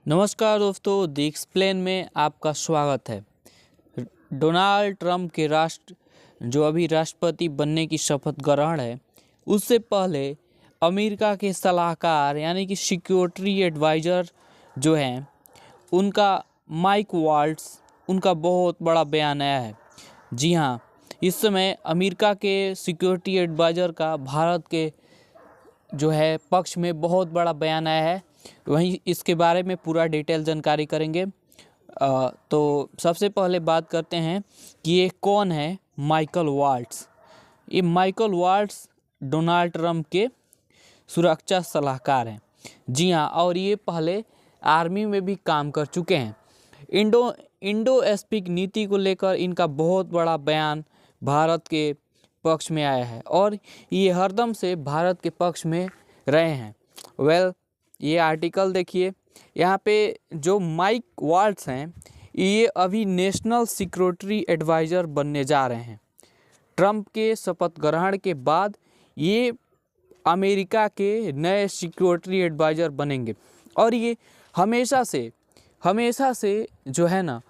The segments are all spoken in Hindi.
नमस्कार दोस्तों, द एक्सप्लेन में आपका स्वागत है। डोनाल्ड ट्रंप के जो अभी राष्ट्रपति बनने की शपथ ग्रहण है, उससे पहले अमेरिका के सलाहकार यानी कि सिक्योरिटी एडवाइज़र जो हैं, उनका माइक वाल्ट्ज उनका बहुत बड़ा बयान आया है। जी हाँ, इस समय अमेरिका के सिक्योरिटी एडवाइज़र का भारत के जो है पक्ष में बहुत बड़ा बयान आया है। वहीं इसके बारे में पूरा डिटेल जानकारी करेंगे। तो सबसे पहले बात करते हैं कि ये कौन है माइकल वाल्ट्ज। ये माइकल वाल्ट्ज डोनाल्ड ट्रंप के सुरक्षा सलाहकार हैं। जी हाँ, और ये पहले आर्मी में भी काम कर चुके हैं। इंडो पैसिफिक नीति को लेकर इनका बहुत बड़ा बयान भारत के पक्ष में आया है और ये हरदम से भारत के पक्ष में रहे हैं। ये आर्टिकल देखिए, यहाँ पे जो माइक वाल्ट्ज हैं, ये अभी नेशनल सिक्योरिटी एडवाइज़र बनने जा रहे हैं। ट्रंप के शपथ ग्रहण के बाद ये अमेरिका के नए सिक्योरिटी एडवाइज़र बनेंगे और ये हमेशा से जो है ना,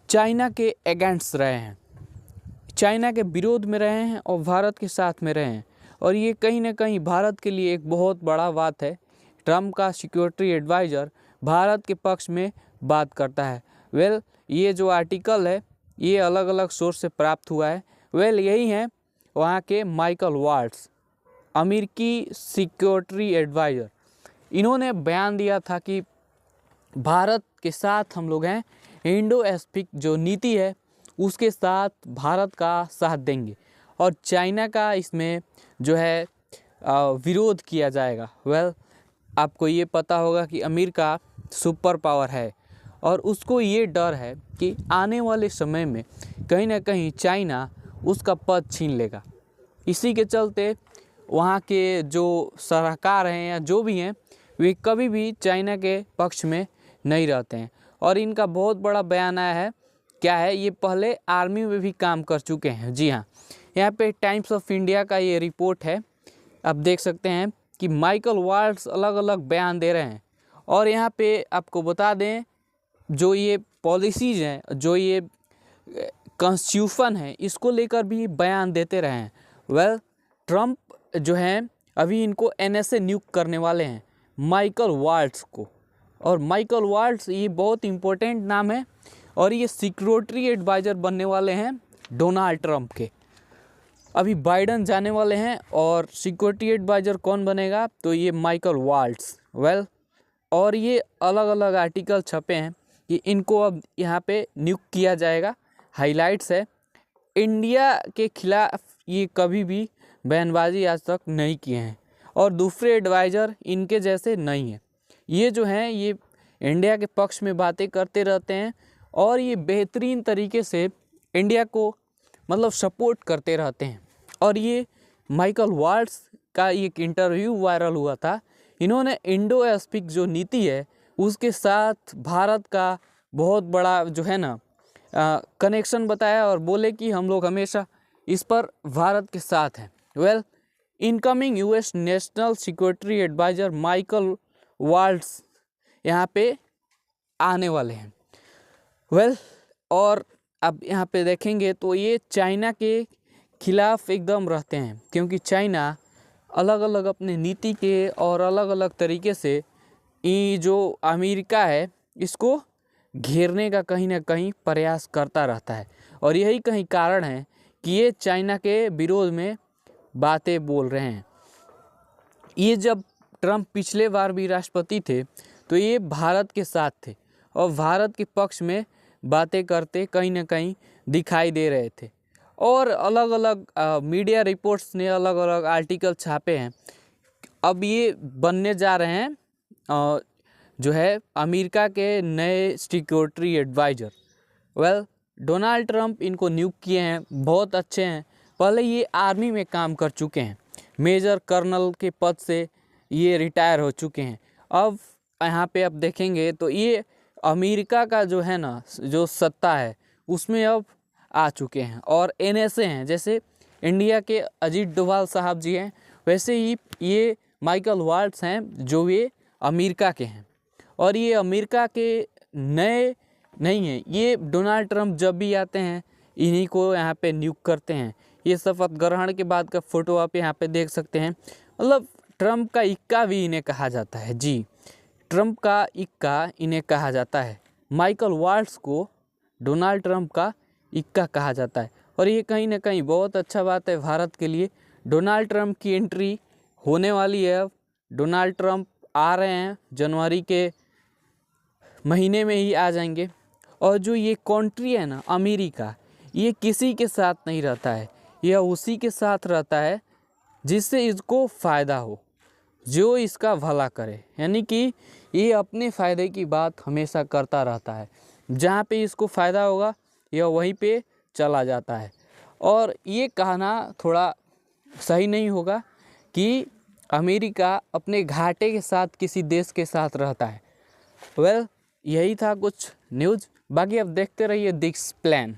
चाइना के अगेंस्ट रहे हैं, चाइना के विरोध में रहे हैं और भारत के साथ में रहे हैं। और ये कहीं ना कहीं भारत के लिए एक बहुत बड़ा बात है। ट्रंप का सिक्योरिटी एडवाइज़र भारत के पक्ष में बात करता है। ये जो आर्टिकल है, ये अलग अलग सोर्स से प्राप्त हुआ है। यही हैं वहाँ के माइकल वाल्ट्ज, अमेरिकी सिक्योरिटी एडवाइज़र। इन्होंने बयान दिया था कि भारत के साथ हम लोग हैं, इंडो पैसिफिक जो नीति है उसके साथ भारत का साथ देंगे और चाइना का इसमें जो है विरोध किया जाएगा। आपको ये पता होगा कि अमेरिका सुपर पावर है और उसको ये डर है कि आने वाले समय में कहीं ना कहीं चाइना उसका पद छीन लेगा। इसी के चलते वहाँ के जो सलाहकार हैं या जो भी हैं, वे कभी भी चाइना के पक्ष में नहीं रहते हैं। और इनका बहुत बड़ा बयान आया है। क्या है, ये पहले आर्मी में भी काम कर चुके हैं। जी हाँ, यहाँ पे टाइम्स ऑफ इंडिया का ये रिपोर्ट है, आप देख सकते हैं कि माइकल वाल्ट्ज अलग अलग बयान दे रहे हैं। और यहाँ पे आपको बता दें, जो ये पॉलिसीज़ हैं, जो ये कॉन्स्टिट्यूशन है, इसको लेकर भी बयान देते रहे हैं। ट्रंप जो हैं अभी इनको NSA नियुक्त करने वाले हैं, माइकल वाल्ट्ज को। और माइकल वाल्ट्ज ये बहुत इम्पोर्टेंट नाम है और ये सिक्योरिटी एडवाइज़र बनने वाले हैं डोनाल्ड ट्रंप के। अभी बाइडन जाने वाले हैं और सिक्योरिटी एडवाइज़र कौन बनेगा, तो ये माइकल वाल्ट्ज। और ये अलग अलग आर्टिकल छपे हैं कि इनको अब यहाँ पे नियुक्त किया जाएगा। हाइलाइट्स है, इंडिया के खिलाफ ये कभी भी बयानबाजी आज तक नहीं किए हैं और दूसरे एडवाइज़र इनके जैसे नहीं हैं। ये जो हैं, ये इंडिया के पक्ष में बातें करते रहते हैं और ये बेहतरीन तरीके से इंडिया को मतलब सपोर्ट करते रहते हैं। और ये माइकल वाल्ट्ज का एक इंटरव्यू वायरल हुआ था। इन्होंने इंडो पैसिफिक जो नीति है उसके साथ भारत का बहुत बड़ा जो है ना कनेक्शन बताया और बोले कि हम लोग हमेशा इस पर भारत के साथ हैं। Incoming US national security advisor Michael Waltz यहाँ पे आने वाले हैं। और अब यहाँ पे देखेंगे तो ये चाइना के खिलाफ एकदम रहते हैं, क्योंकि चाइना अलग अलग अपने नीति के और अलग अलग तरीके से ये जो अमेरिका है इसको घेरने का कहीं ना कहीं प्रयास करता रहता है। और यही कहीं कारण है कि ये चाइना के विरोध में बातें बोल रहे हैं। ये जब ट्रंप पिछले बार भी राष्ट्रपति थे तो ये भारत के साथ थे और भारत के पक्ष में बातें करते कहीं ना कहीं दिखाई दे रहे थे। और अलग अलग मीडिया रिपोर्ट्स ने अलग अलग आर्टिकल छापे हैं। अब ये बनने जा रहे हैं जो है अमेरिका के नए सिक्योरिटी एडवाइज़र। डोनाल्ड ट्रंप इनको नियुक्त किए हैं, बहुत अच्छे हैं। पहले ये आर्मी में काम कर चुके हैं, मेजर कर्नल के पद से ये रिटायर हो चुके हैं। अब यहाँ पे आप देखेंगे तो ये अमेरिका का जो है ना, जो सत्ता है उसमें अब आ चुके हैं और NSA हैं। जैसे इंडिया के अजीत डोभाल साहब जी हैं, वैसे ही ये माइकल वाल्ट्ज हैं जो ये अमेरिका के हैं। और ये अमेरिका के नए नहीं है, ये डोनाल्ड ट्रंप जब भी आते हैं इन्हीं को यहाँ पे नियुक्त करते हैं। ये शपथ ग्रहण के बाद का फोटो आप यहाँ पे देख सकते हैं। मतलब ट्रंप का इक्का भी इन्हें कहा जाता है। जी, ट्रंप का इक्का इन्हें कहा जाता है। माइकल वाल्ट्ज को डोनाल्ड ट्रंप का इक्का कहा जाता है। और ये कहीं ना कहीं बहुत अच्छा बात है भारत के लिए। डोनाल्ड ट्रंप की एंट्री होने वाली है। अब डोनाल्ड ट्रंप आ रहे हैं, जनवरी के महीने में ही आ जाएंगे। और जो ये कंट्री है ना अमेरिका, ये किसी के साथ नहीं रहता है, यह उसी के साथ रहता है जिससे इसको फ़ायदा हो, जो इसका भला करे। यानी कि ये अपने फ़ायदे की बात हमेशा करता रहता है। जहाँ पे इसको फ़ायदा होगा यह वहीं पे चला जाता है। और ये कहना थोड़ा सही नहीं होगा कि अमेरिका अपने घाटे के साथ किसी देश के साथ रहता है। वेल, यही था कुछ न्यूज़। बाकी अब देखते रहिए द एक्सप्लेन।